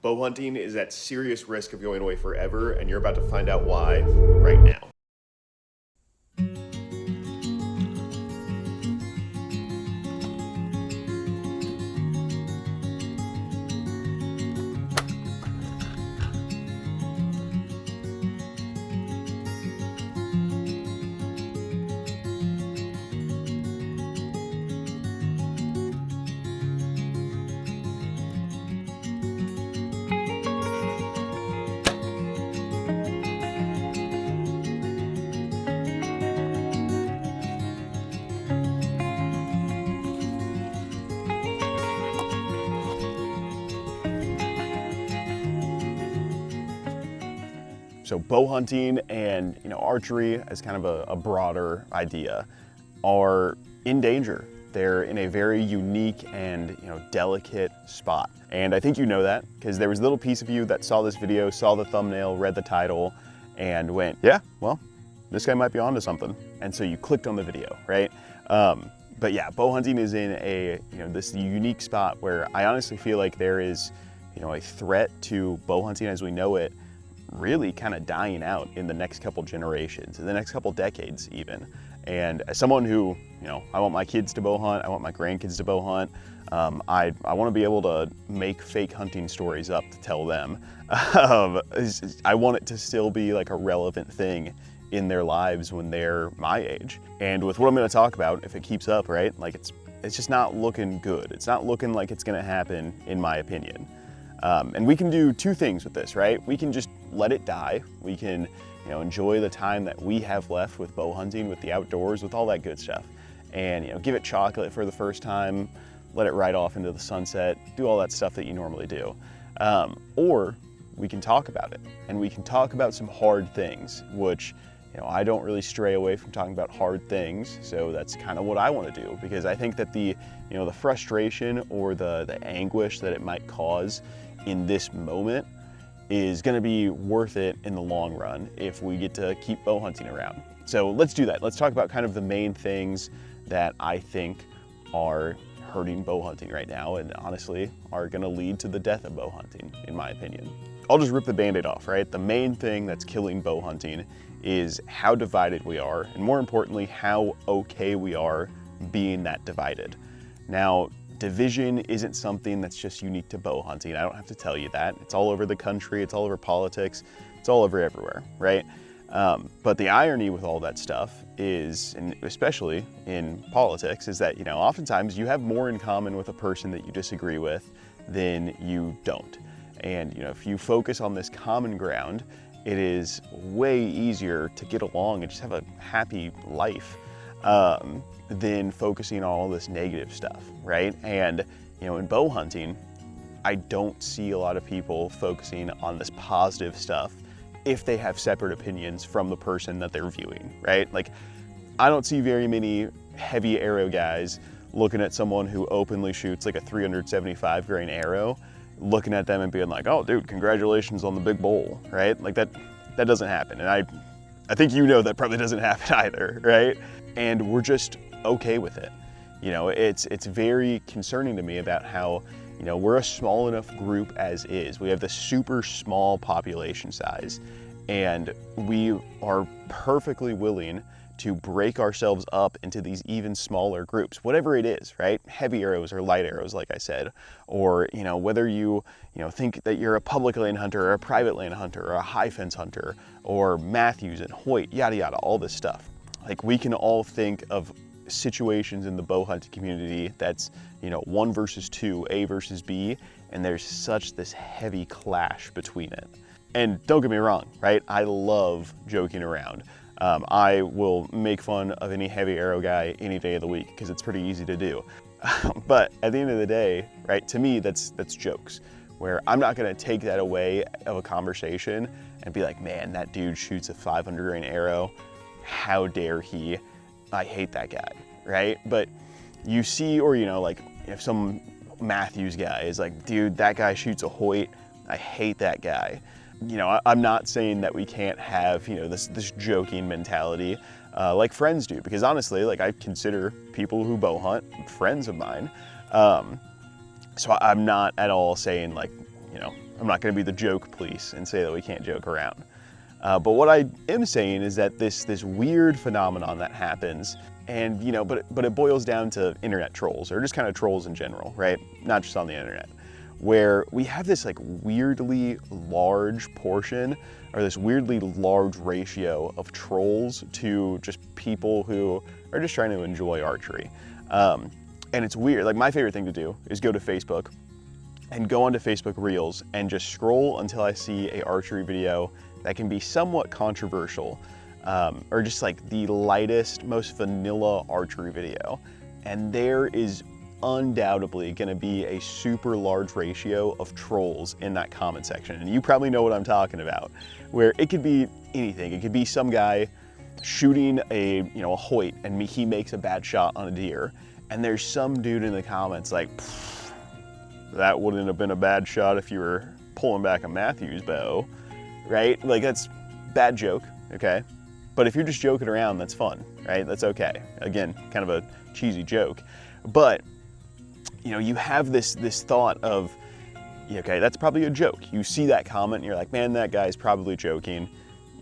Bow hunting is at serious risk of going away forever, and you're about to find out why right now. So bow hunting and archery as kind of a broader idea are in danger. They're in a very unique and delicate spot. And I think you know that because there was a little piece of you that saw this video, saw the thumbnail, read the title, and went, yeah, well, this guy might be onto something. And so you clicked on the video, right? But yeah, bow hunting is in a this unique spot where I honestly feel like there is a threat to bow hunting as we know it really kind of dying out in the next couple generations, in the next couple decades even. And as someone who, I want my kids to bow hunt, I want my grandkids to bow hunt, I want to be able to make fake hunting stories up to tell them. I want it to still be like a relevant thing in their lives when they're my age. And with what I'm going to talk about, if it keeps up, right, like it's just not looking good. It's not looking like it's going to happen, in my opinion. And we can do two things with this, right? We can just let it die. We can, enjoy the time that we have left with bow hunting, with the outdoors, with all that good stuff. And, give it chocolate for the first time, let it ride off into the sunset, do all that stuff that you normally do. Or we can talk about it, and we can talk about some hard things, which, I don't really stray away from talking about hard things. So that's kind of what I want to do, because I think that the frustration or the anguish that it might cause in this moment is going to be worth it in the long run if we get to keep bow hunting around. So let's do that. Let's talk about kind of the main things that I think are hurting bow hunting right now, and honestly are going to lead to the death of bow hunting, in my opinion. I'll just rip the band-aid off, right? The main thing that's killing bow hunting is how divided we are, and more importantly, how okay we are being that divided. Now, division isn't something that's just unique to bow hunting. I don't have to tell you that. It's all over the country, it's all over politics, it's all over everywhere, right? But the irony with all that stuff is, and especially in politics, is that, oftentimes you have more in common with a person that you disagree with than you don't. And, if you focus on this common ground, it is way easier to get along and just have a happy life than focusing on all this negative stuff, right? And, in bow hunting, I don't see a lot of people focusing on this positive stuff if they have separate opinions from the person that they're viewing, right? Like, I don't see very many heavy arrow guys looking at someone who openly shoots like a 375 grain arrow, looking at them and being like, oh dude, congratulations on the big bowl, right? Like that doesn't happen. And I think that probably doesn't happen either, right? And we're just okay with it. It's very concerning to me about how, we're a small enough group as is. We have this super small population size, and we are perfectly willing to break ourselves up into these even smaller groups, whatever it is, right? Heavy arrows or light arrows, like I said, or, whether you think that you're a public land hunter or a private land hunter or a high fence hunter or Matthews and Hoyt, yada, yada, all this stuff. Like, we can all think of situations in the bow hunting community that's, 1 versus 2, A versus B, and there's such this heavy clash between it. And don't get me wrong, right? I love joking around. I will make fun of any heavy arrow guy any day of the week because it's pretty easy to do. But at the end of the day, right, to me, that's jokes, where I'm not gonna take that away of a conversation and be like, man, that dude shoots a 500 grain arrow. How dare he? I hate that guy, right? But you see, or like if some Matthews guy is like, dude, that guy shoots a Hoyt, I hate that guy. I'm not saying that we can't have, this joking mentality like friends do, because honestly, like, I consider people who bow hunt friends of mine. So I'm not at all saying like, I'm not going to be the joke police and say that we can't joke around. But what I am saying is that this weird phenomenon that happens, and but it boils down to internet trolls, or just kind of trolls in general, right? Not just on the internet, where we have this like weirdly large portion, or this weirdly large ratio of trolls to just people who are just trying to enjoy archery. And it's weird. Like, my favorite thing to do is go to Facebook and go onto Facebook Reels and just scroll until I see a archery video that can be somewhat controversial, or just like the lightest, most vanilla archery video. And there is undoubtedly gonna be a super large ratio of trolls in that comment section. And you probably know what I'm talking about, where it could be anything. It could be some guy shooting a Hoyt, and he makes a bad shot on a deer, and there's some dude in the comments like, that wouldn't have been a bad shot if you were pulling back a Matthews bow, right? Like, that's bad joke, okay? But if you're just joking around, that's fun, right? That's okay. Again, kind of a cheesy joke. But, you have this thought of, okay, that's probably a joke. You see that comment and you're like, man, that guy's probably joking.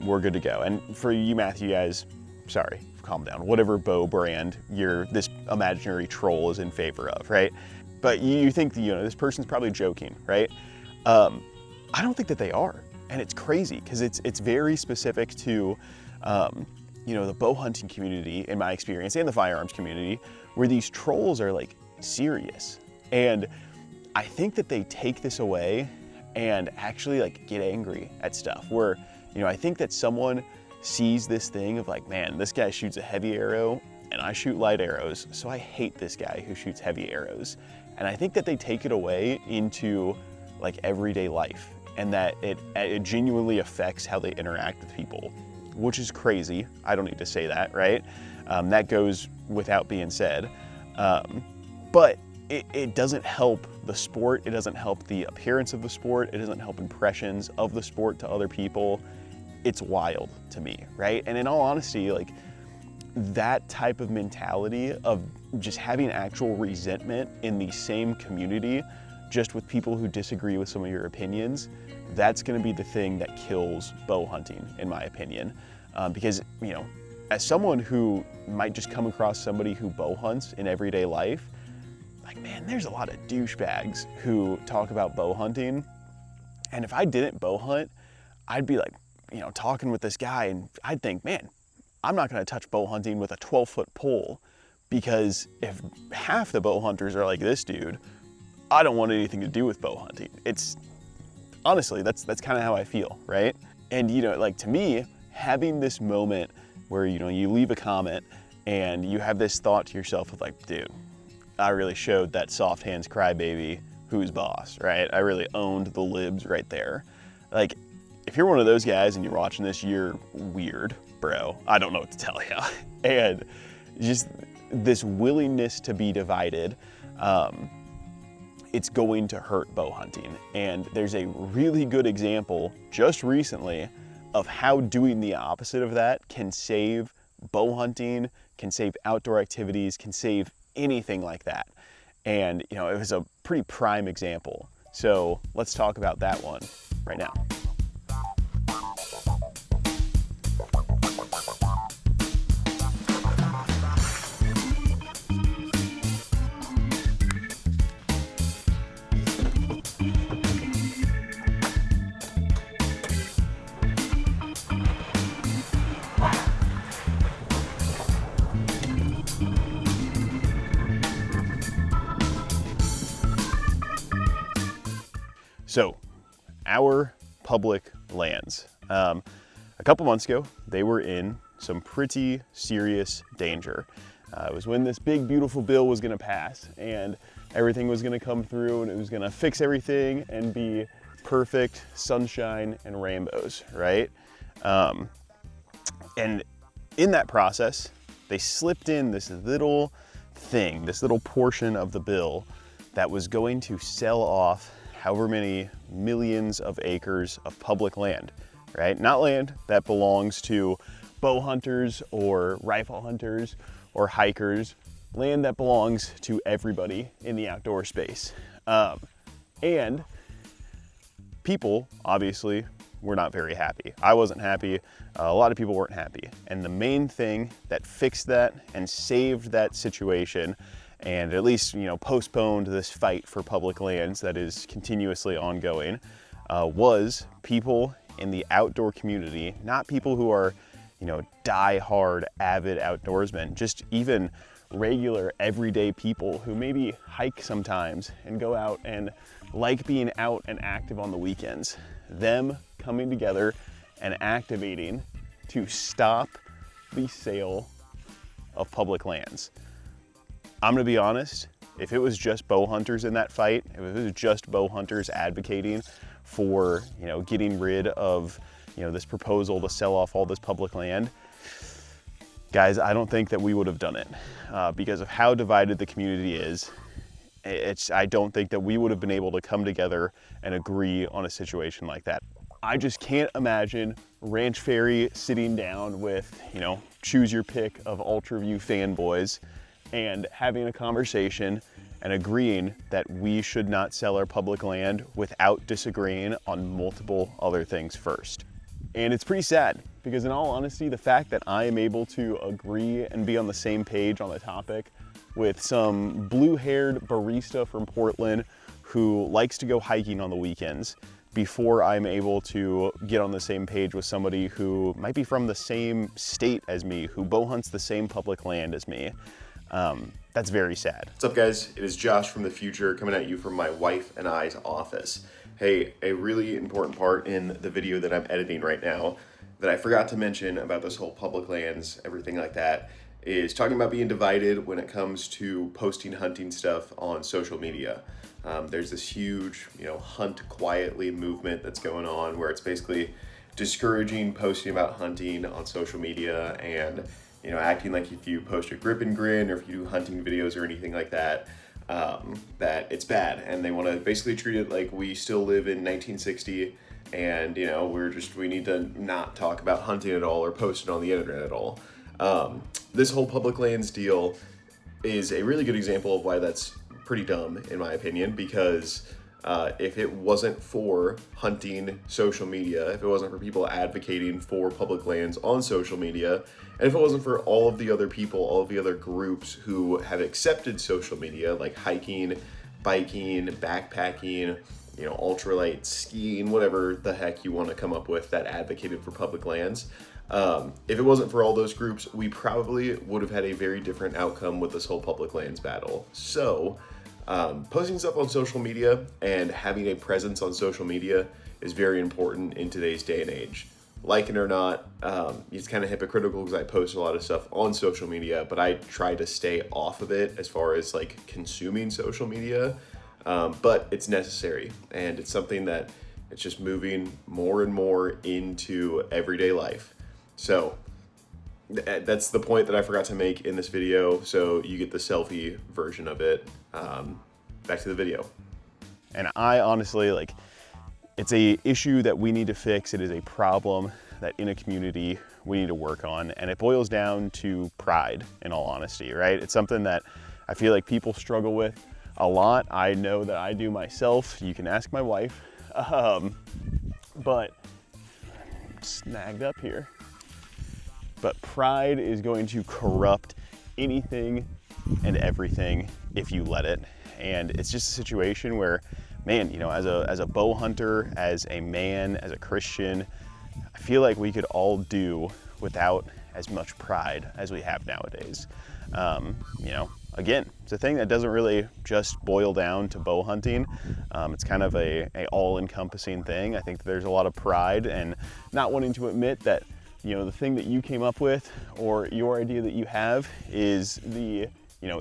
We're good to go. And for you Matthew guys, sorry, calm down. Whatever bow brand this imaginary troll is in favor of, right? But you think, this person's probably joking, right? I don't think that they are. And it's crazy because it's very specific to, the bow hunting community, in my experience, and the firearms community, where these trolls are like serious. And I think that they take this away and actually like get angry at stuff where, I think that someone sees this thing of like, man, this guy shoots a heavy arrow and I shoot light arrows, so I hate this guy who shoots heavy arrows. And I think that they take it away into like everyday life, and that it genuinely affects how they interact with people, which is crazy. I don't need to say that, right? That goes without being said. But it doesn't help the sport. It doesn't help the appearance of the sport. It doesn't help impressions of the sport to other people. It's wild to me, right? And in all honesty, like, that type of mentality of just having actual resentment in the same community, just with people who disagree with some of your opinions, that's gonna be the thing that kills bow hunting, in my opinion. Because, as someone who might just come across somebody who bow hunts in everyday life, like, man, there's a lot of douchebags who talk about bow hunting. And if I didn't bow hunt, I'd be like, talking with this guy, and I'd think, man, I'm not gonna touch bow hunting with a 12-foot pole, because if half the bow hunters are like this dude, I don't want anything to do with bow hunting. It's, honestly, that's kind of how I feel, right? And, like, to me, having this moment where, you leave a comment and you have this thought to yourself of like, dude, I really showed that soft hands crybaby who's boss, right? I really owned the libs right there. Like, if you're one of those guys and you're watching this, you're weird, bro. I don't know what to tell you. And just this willingness to be divided, it's going to hurt bow hunting. And there's a really good example just recently of how doing the opposite of that can save bow hunting, can save outdoor activities, can save anything like that. And, it was a pretty prime example. So let's talk about that one right now. So, our public lands. A couple months ago, they were in some pretty serious danger. It was when this big, beautiful bill was gonna pass, and everything was gonna come through, and it was gonna fix everything and be perfect sunshine and rainbows, right? And in that process, they slipped in this little thing, this little portion of the bill that was going to sell off however many millions of acres of public land, right? Not land that belongs to bow hunters or rifle hunters or hikers, land that belongs to everybody in the outdoor space. And people, obviously, were not very happy. I wasn't happy. A lot of people weren't happy. And the main thing that fixed that and saved that situation, and at least, you know, postponed this fight for public lands that is continuously ongoing, was people in the outdoor community, not people who are, you know, die-hard, avid outdoorsmen, just even regular, everyday people who maybe hike sometimes and go out and like being out and active on the weekends. Them coming together and activating to stop the sale of public lands. I'm gonna be honest, if it was just bow hunters in that fight, if it was just bow hunters advocating for, you know, getting rid of, you know, this proposal to sell off all this public land, guys, I don't think that we would have done it because of how divided the community is. I don't think that we would have been able to come together and agree on a situation like that. I just can't imagine Ranch Fairy sitting down with, you know, choose your pick of UltraView fanboys and having a conversation and agreeing that we should not sell our public land without disagreeing on multiple other things first. And it's pretty sad because, in all honesty, the fact that I am able to agree and be on the same page on the topic with some blue-haired barista from Portland who likes to go hiking on the weekends before I'm able to get on the same page with somebody who might be from the same state as me, who bow hunts the same public land as me. That's very sad. What's up, guys? It is Josh from the future coming at you from my wife and I's office. Hey, a really important part in the video that I'm editing right now that I forgot to mention about this whole public lands, everything like that, is talking about being divided when it comes to posting hunting stuff on social media. There's this huge, you know, hunt quietly movement that's going on where it's basically discouraging posting about hunting on social media and, you know, acting like if you post a grip and grin or if you do hunting videos or anything like that, that it's bad. And they want to basically treat it like we still live in 1960 and, you know, we need to not talk about hunting at all or post it on the internet at all. This whole public lands deal is a really good example of why that's pretty dumb, in my opinion, because if it wasn't for hunting social media, if it wasn't for people advocating for public lands on social media, and if it wasn't for all of the other people, all of the other groups who have accepted social media, like hiking, biking, backpacking, you know, ultralight skiing, whatever the heck you want to come up with that advocated for public lands, if it wasn't for all those groups, we probably would have had a very different outcome with this whole public lands battle. So, posting stuff on social media and having a presence on social media is very important in today's day and age. Like it or not, it's kind of hypocritical because I post a lot of stuff on social media, but I try to stay off of it as far as like consuming social media. But it's necessary, and it's something that it's just moving more and more into everyday life. So that's the point that I forgot to make in this video, so you get the selfie version of it. Back to the video. And I honestly, like, it's a issue that we need to fix. It is a problem that in a community we need to work on, and it boils down to pride, in all honesty, right? It's something that I feel like people struggle with a lot. I know that I do myself. You can ask my wife, but snagged up here. But pride is going to corrupt anything and everything if you let it. And it's just a situation where, man, you know, as a bow hunter, as a man, as a Christian, I feel like we could all do without as much pride as we have nowadays. You know, again, it's a thing that doesn't really just boil down to bow hunting. It's kind of a all-encompassing thing. I think that there's a lot of pride and not wanting to admit that, you know, the thing that you came up with or your idea that you have is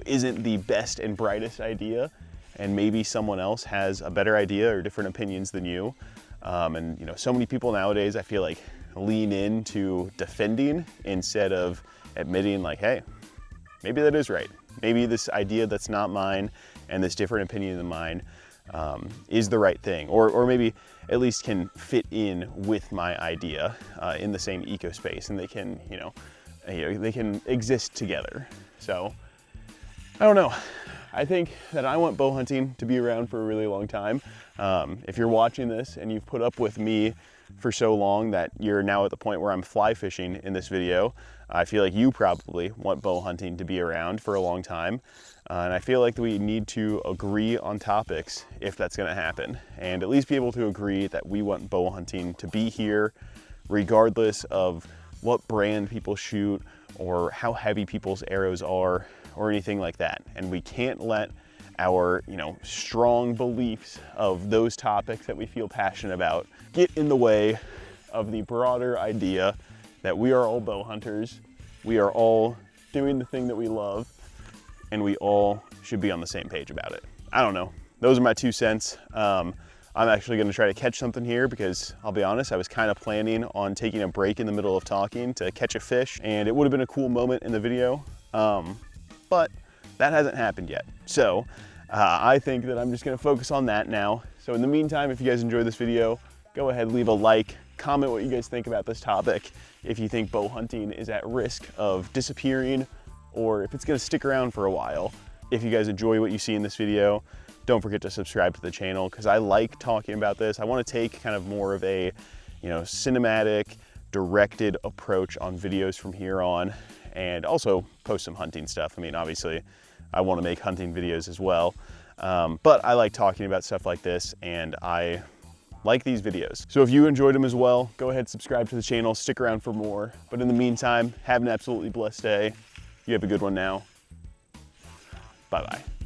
isn't the best and brightest idea, and maybe someone else has a better idea or different opinions than you. And you know, so many people nowadays, I feel like, lean into defending instead of admitting like, hey, maybe that is right. Maybe this idea that's not mine and this different opinion than mine is the right thing, or maybe at least can fit in with my idea in the same eco space, and they can, they can exist together. So I don't know. I think that I want bow hunting to be around for a really long time. If you're watching this and you've put up with me for so long that you're now at the point where I'm fly fishing in this video, I feel like you probably want bow hunting to be around for a long time. And I feel like we need to agree on topics if that's gonna happen, and at least be able to agree that we want bow hunting to be here regardless of what brand people shoot or how heavy people's arrows are or anything like that. And we can't let our, strong beliefs of those topics that we feel passionate about get in the way of the broader idea that we are all bow hunters, we are all doing the thing that we love, and we all should be on the same page about it. I don't know. Those are my 2 cents. I'm actually gonna try to catch something here because I'll be honest, I was kind of planning on taking a break in the middle of talking to catch a fish, and it would have been a cool moment in the video, but that hasn't happened yet. So I think that I'm just gonna focus on that now. So in the meantime, if you guys enjoyed this video, go ahead, leave a like, comment what you guys think about this topic, if you think bow hunting is at risk of disappearing or if it's gonna stick around for a while. If you guys enjoy what you see in this video, don't forget to subscribe to the channel because I like talking about this. I wanna take kind of more of a, cinematic, directed approach on videos from here on, and also post some hunting stuff. I mean, obviously, I wanna make hunting videos as well, but I like talking about stuff like this, and I like these videos. So if you enjoyed them as well, go ahead, subscribe to the channel, stick around for more. But in the meantime, have an absolutely blessed day. You have a good one now. Bye-bye.